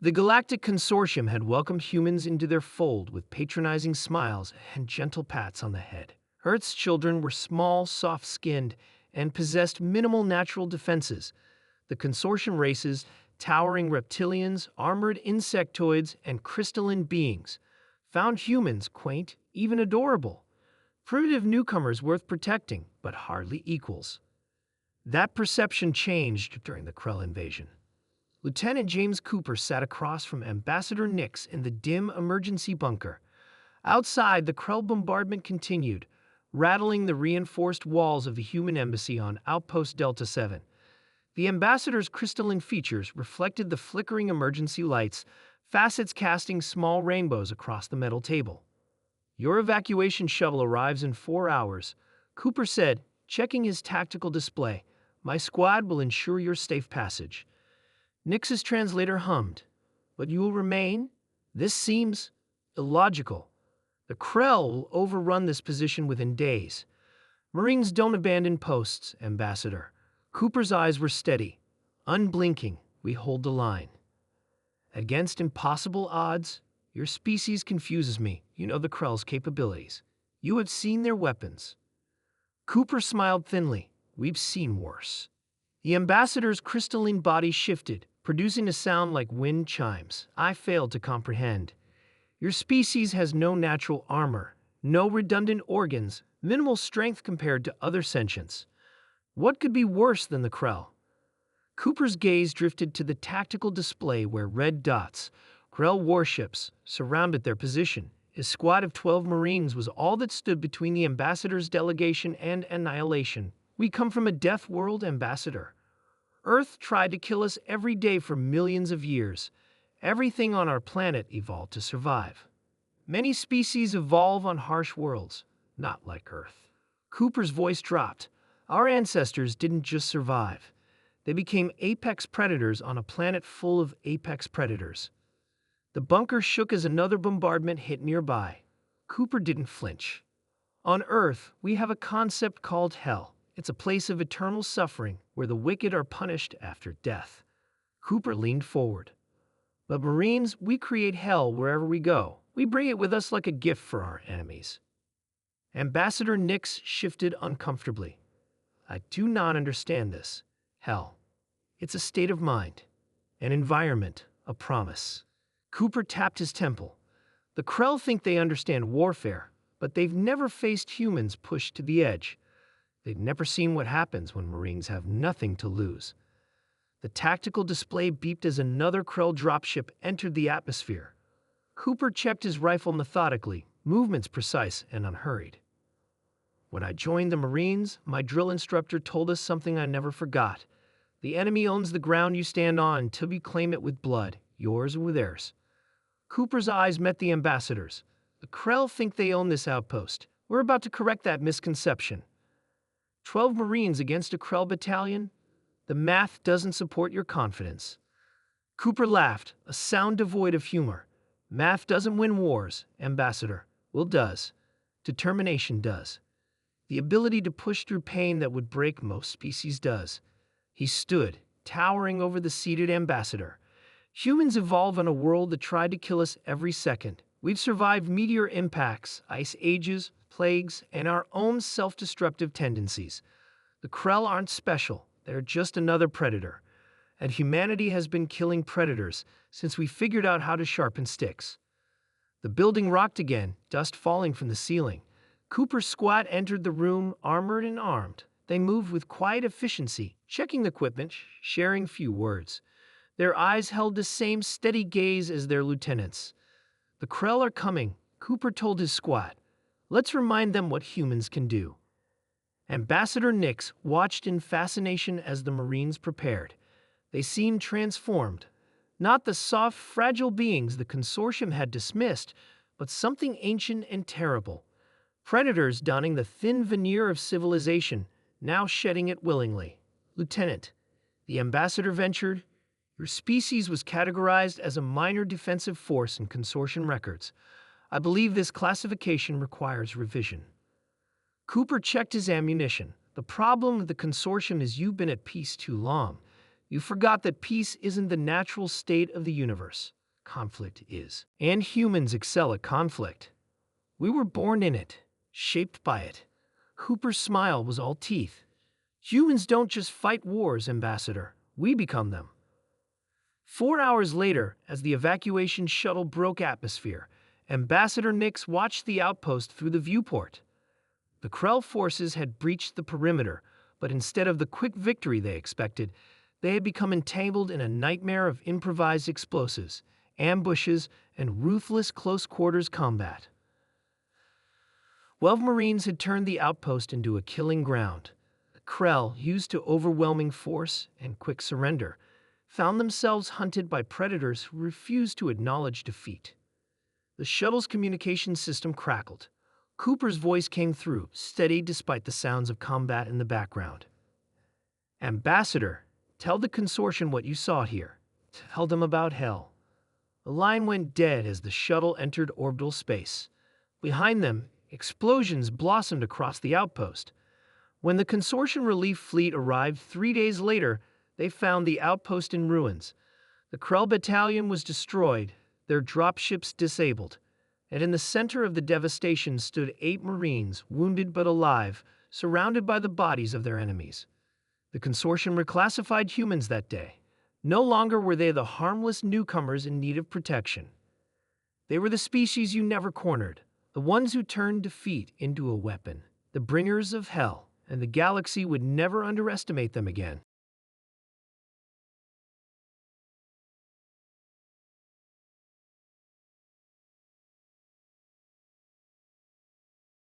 The Galactic Consortium had welcomed humans into their fold with patronizing smiles and gentle pats on the head. Earth's children were small, soft-skinned, and possessed minimal natural defenses. The Consortium races, towering reptilians, armored insectoids, and crystalline beings, found humans quaint, even adorable. Primitive newcomers worth protecting, but hardly equals. That perception changed during the Krell invasion. Lieutenant James Cooper sat across from Ambassador Nix in the dim emergency bunker. Outside, the Krell bombardment continued, rattling the reinforced walls of the human embassy on Outpost Delta 7. The ambassador's crystalline features reflected the flickering emergency lights, facets casting small rainbows across the metal table. "Your evacuation shuttle arrives in 4 hours," Cooper said, checking his tactical display. "My squad will ensure your safe passage." Nix's translator hummed. "But you will remain? This seems illogical. The Krell will overrun this position within days." "Marines don't abandon posts, Ambassador." Cooper's eyes were steady. Unblinking, we hold the line. "Against impossible odds? Your species confuses me. You know the Krell's capabilities. You have seen their weapons." Cooper smiled thinly. "We've seen worse." The ambassador's crystalline body shifted, producing a sound like wind chimes. "I failed to comprehend. Your species has no natural armor, no redundant organs, minimal strength compared to other sentients. What could be worse than the Krell?" Cooper's gaze drifted to the tactical display where red dots, Krell warships, surrounded their position. His squad of 12 Marines was all that stood between the ambassador's delegation and annihilation. "We come from a death world, Ambassador. Earth tried to kill us every day for millions of years. Everything on our planet evolved to survive. Many species evolve on harsh worlds, not like Earth." Cooper's voice dropped. "Our ancestors didn't just survive. They became apex predators on a planet full of apex predators." The bunker shook as another bombardment hit nearby. Cooper didn't flinch. "On Earth, we have a concept called hell. It's a place of eternal suffering where the wicked are punished after death." Cooper leaned forward. "But Marines, we create hell wherever we go. We bring it with us like a gift for our enemies." Ambassador Nix shifted uncomfortably. "I do not understand this. Hell. It's a state of mind, an environment, a promise." Cooper tapped his temple. "The Krell think they understand warfare, but they've never faced humans pushed to the edge. They've never seen what happens when Marines have nothing to lose." The tactical display beeped as another Krell dropship entered the atmosphere. Cooper checked his rifle methodically, movements precise and unhurried. "When I joined the Marines, my drill instructor told us something I never forgot. The enemy owns the ground you stand on until you claim it with blood, yours or theirs." Cooper's eyes met the ambassador's. "The Krell think they own this outpost. We're about to correct that misconception." 12 Marines against a Krell battalion? The math doesn't support your confidence." Cooper laughed, a sound devoid of humor. "Math doesn't win wars, Ambassador. Will does. Determination does. The ability to push through pain that would break most species does." He stood, towering over the seated ambassador. "Humans evolve on a world that tried to kill us every second. We've survived meteor impacts, ice ages, plagues, and our own self-destructive tendencies. The Krell aren't special. They're just another predator. And humanity has been killing predators since we figured out how to sharpen sticks." The building rocked again, dust falling from the ceiling. Cooper's squad entered the room, armored and armed. They moved with quiet efficiency, checking the equipment, sharing few words. Their eyes held the same steady gaze as their lieutenants. "The Krell are coming," Cooper told his squad. "Let's remind them what humans can do." Ambassador Nix watched in fascination as the Marines prepared. They seemed transformed. Not the soft, fragile beings the Consortium had dismissed, but something ancient and terrible. Predators donning the thin veneer of civilization, now shedding it willingly. "Lieutenant," the ambassador ventured, "your species was categorized as a minor defensive force in Consortium records. I believe this classification requires revision." Cooper checked his ammunition. "The problem with the Consortium is you've been at peace too long. You forgot that peace isn't the natural state of the universe. Conflict is. And humans excel at conflict. We were born in it, shaped by it. Hooper's smile was all teeth. Humans don't just fight wars, Ambassador. We become them. 4 hours later, as the evacuation shuttle broke atmosphere, Ambassador Nix watched the outpost through the viewport. The Krell forces had breached the perimeter, but instead of the quick victory they expected, they had become entangled in a nightmare of improvised explosives, ambushes, and ruthless close-quarters combat. 12 Marines had turned the outpost into a killing ground. The Krell, used to overwhelming force and quick surrender, found themselves hunted by predators who refused to acknowledge defeat. The shuttle's communication system crackled. Cooper's voice came through, steady despite the sounds of combat in the background. Ambassador, tell the consortium what you saw here. Tell them about hell. The line went dead as the shuttle entered orbital space. Behind them, explosions blossomed across the outpost. When the consortium relief fleet arrived 3 days later, they found the outpost in ruins. The Krell battalion was destroyed, their dropships disabled, and in the center of the devastation stood 8 Marines, wounded but alive, surrounded by the bodies of their enemies. The consortium reclassified humans that day. No longer were they the harmless newcomers in need of protection. They were the species you never cornered, the ones who turned defeat into a weapon, the bringers of hell, and the galaxy would never underestimate them again.